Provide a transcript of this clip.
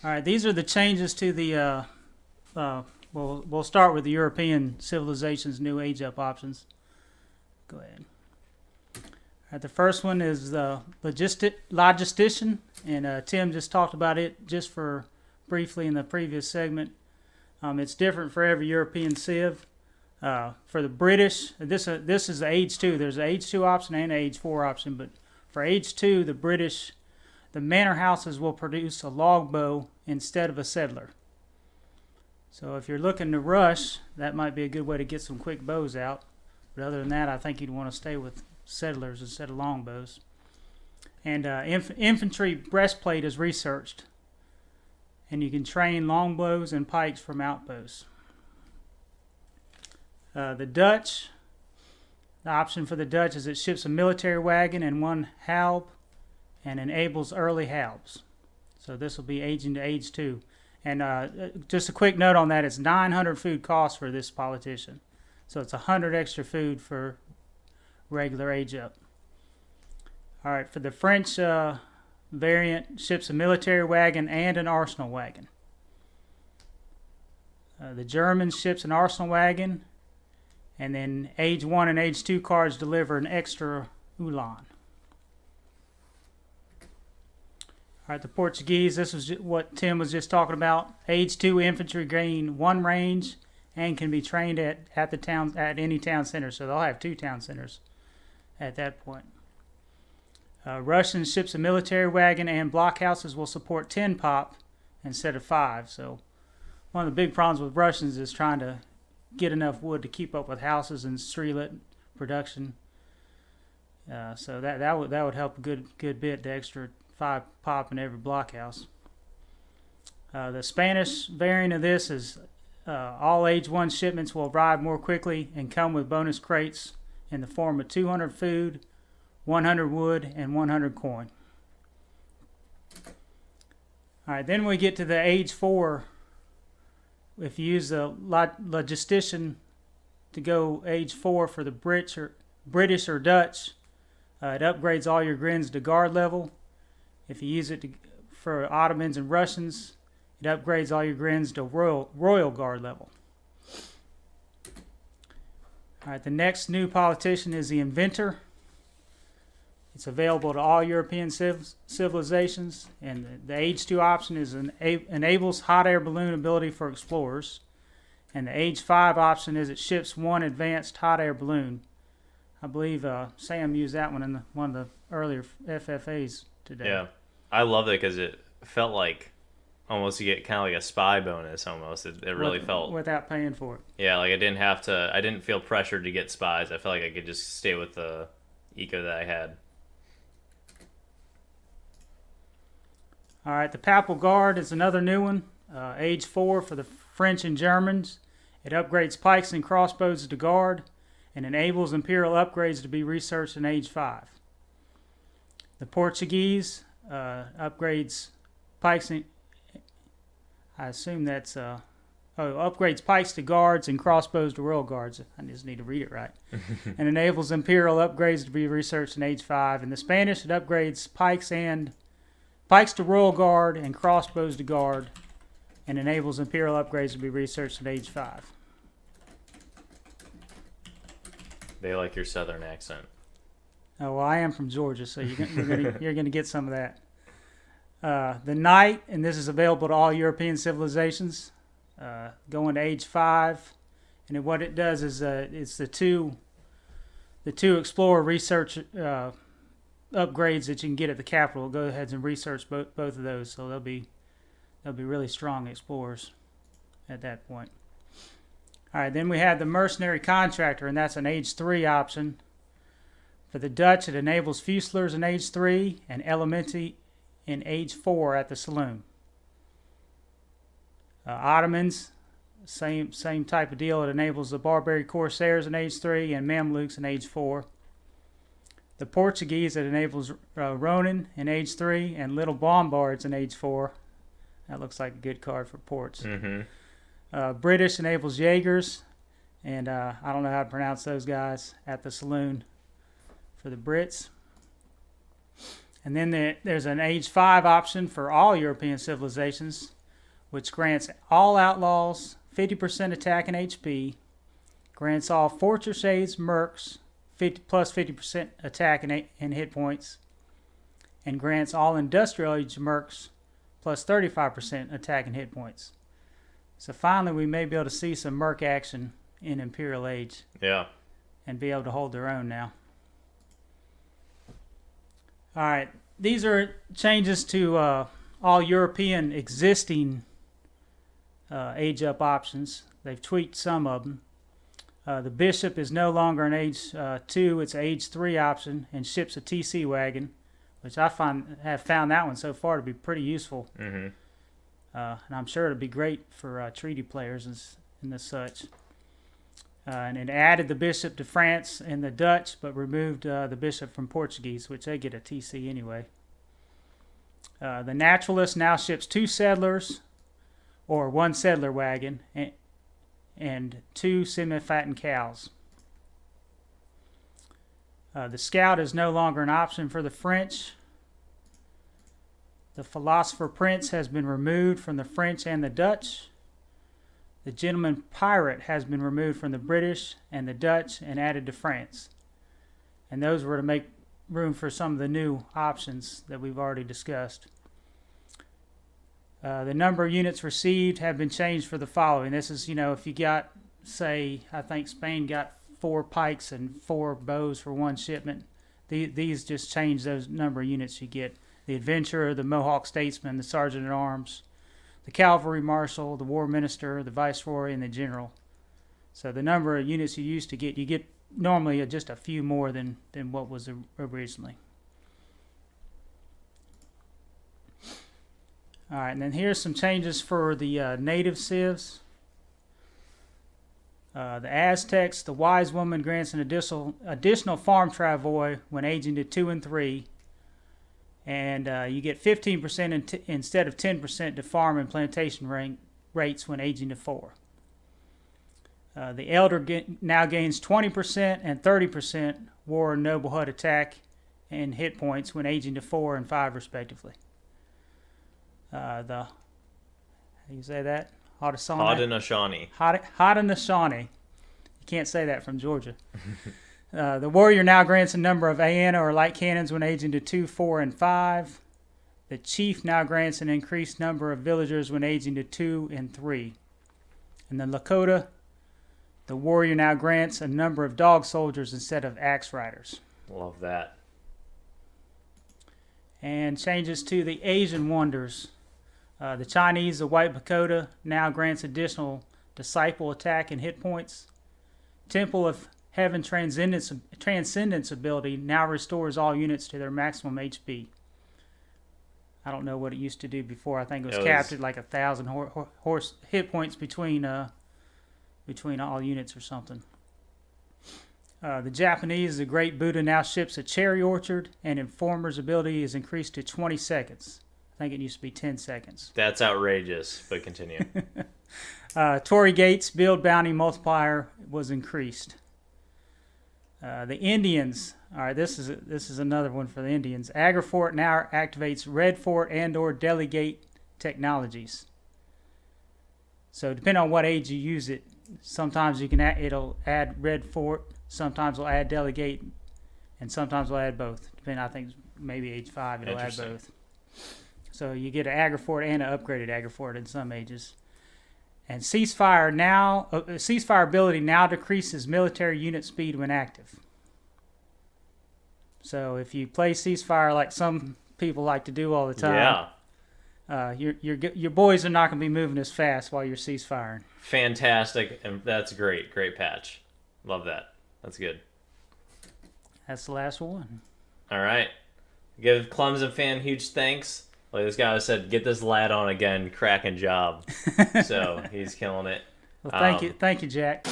All right, these are the changes to the. We'll start with the European civilization's new age up options. Go ahead. All right, the first one is the logistician, and Tim just talked about it just for briefly in the previous segment. It's different for every European civ. For the British, this is the age 2. There's an age 2 option and an age 4 option, but for age 2, the British, the manor houses will produce a longbow instead of a settler. So if you're looking to rush, that might be a good way to get some quick bows out. But other than that, I think you'd want to stay with settlers instead of longbows. And infantry breastplate is researched, and you can train longbows and pikes from outposts. The Dutch, the option for the Dutch is it ships a military wagon and 1 halb and enables early halbs. So this will be aging to age 2. And just a quick note on that, it's 900 food costs for this politician. So it's 100 extra food for regular age up. All right, for the French variant, ships a military wagon and an arsenal wagon. The German ships an arsenal wagon, and then age 1 and age 2 cards deliver an extra ulan. All right, the Portuguese, this was what Tim was just talking about. Age 2 infantry gain 1 range and can be trained at any town center. So they'll have 2 town centers at that point. Russian ships a military wagon and blockhouses will support 10 pop instead of 5. So one of the big problems with Russians is trying to get enough wood to keep up with houses and streetlet production. So that would help a good bit, the extra 5 pop in every blockhouse. The Spanish variant of this is all age 1 shipments will arrive more quickly and come with bonus crates in the form of 200 food, 100 wood, and 100 coin. All right, then we get to the age 4. If you use the logistician to go age 4 for the British or Dutch, it upgrades all your grins to guard level. If you use it for Ottomans and Russians, it upgrades all your grins to royal guard level. All right, the next new politician is the inventor. It's available to all European civilizations, and the age 2 option is enables hot air balloon ability for explorers, and the age 5 option is it ships 1 advanced hot air balloon. I believe Sam used that one in one of the earlier FFAs today. Yeah, I love it because it felt like almost you get kind of like a spy bonus almost. It really felt without paying for it. Yeah, like I didn't feel pressured to get spies. I felt like I could just stay with the eco that I had. All right, the Papal Guard is another new one. Age 4 for the French and Germans. It upgrades pikes and crossbows to guard and enables imperial upgrades to be researched in age 5. The Portuguese upgrades pikes and I assume that's upgrades pikes to guards and crossbows to royal guards. I just need to read it right. And enables imperial upgrades to be researched in age 5. In the Spanish, it upgrades pikes to royal guard and crossbows to guard, and enables imperial upgrades to be researched at age 5. They like your southern accent. Oh, well, I am from Georgia, so you're gonna get some of that. The Knight, and this is available to all European civilizations, going to age 5, and what it does is it's the two explorer research upgrades that you can get at the capital. Go ahead and research both of those, so they'll be really strong explorers at that point. All right, then we have the mercenary contractor, and that's an age 3 option. For the Dutch, it enables Fusiliers in age 3 and Elementi in age 4 at the saloon. Ottomans, same type of deal. It enables the Barbary Corsairs in age 3 and Mamluks in age 4. The Portuguese, it enables Ronin in age 3 and Little Bombards in age 4. That looks like a good card for ports. Mm-hmm. British enables Jaegers, and I don't know how to pronounce those guys, at the saloon for the Brits. And then there's an age 5 option for all European civilizations, which grants all outlaws 50% attack and HP, grants all fortress aides mercs 50% attack and hit points, and grants all industrial age mercs plus 35% attack and hit points. So finally, we may be able to see some merc action in Imperial Age. Yeah. And be able to hold their own now. All right, these are changes to all European existing age up options. They've tweaked some of them. The Bishop is no longer an age 2, it's an age 3 option, and ships a TC wagon, which I have found that one so far to be pretty useful. Mm-hmm. And I'm sure it'll be great for treaty players and the such. And it added the Bishop to France and the Dutch, but removed the Bishop from Portuguese, which they get a TC anyway. The Naturalist now ships 2 settlers, or 1 settler wagon, and 2 semi-fattened cows. The Scout is no longer an option for the French. The Philosopher Prince has been removed from the French and the Dutch. The Gentleman Pirate has been removed from the British and the Dutch and added to France. And those were to make room for some of the new options that we've already discussed. The number of units received have been changed for the following. This is, if you got, say, I think Spain got 4 pikes and 4 bows for 1 shipment. These just change those number of units you get. The Adventurer, the Mohawk Statesman, the Sergeant at Arms, the Cavalry Marshal, the War Minister, the Viceroy, and the General. So the number of units you used to get, you get normally just a few more than what was originally. All right, and then here's some changes for the native civs. The Aztecs, the Wise Woman grants an additional farm travois when aging to 2 and 3. And you get 15% instead of 10% to farm and plantation rates when aging to 4. The Elder now gains 20% and 30% war and noblehood attack and hit points when aging to 4 and 5 respectively. How do you say that? Haudenosaunee. Haudenosaunee. You can't say that from Georgia. The Warrior now grants a number of Aena or light cannons when aging to 2, 4, and 5. The Chief now grants an increased number of villagers when aging to 2 and 3. In the Lakota, the Warrior now grants a number of dog soldiers instead of axe riders. Love that. And changes to the Asian wonders. The Chinese, the White Pagoda, now grants additional disciple attack and hit points. Temple of Heaven Transcendence ability now restores all units to their maximum HP. I don't know what it used to do before. I think it was capped at like 1,000 horse hit points between all units or something. The Japanese, the Great Buddha now ships a cherry orchard, and Informer's ability is increased to 20 seconds. I think it used to be 10 seconds. That's outrageous, but continue. Tory Gates build bounty multiplier was increased. The Indians, all right, this is another one for the Indians. Agrifort now activates Red Fort and/or Delegate technologies. So depending on what age you use it, sometimes it'll add Red Fort, sometimes it'll add Delegate, and sometimes it'll add both. Depending, I think maybe age 5 it'll add both. So you get an Agrifort and an upgraded Agrifort in some ages. And ceasefire ability now decreases military unit speed when active. So if you play ceasefire like some people like to do all the time, your boys are not going to be moving as fast while you're ceasefiring. Fantastic, and that's great. Great patch. Love that. That's good. That's the last one. All right. Give Clemson fan huge thanks. Like this guy said, get this lad on again. Cracking job. So he's killing it. Well, thank you, Jack.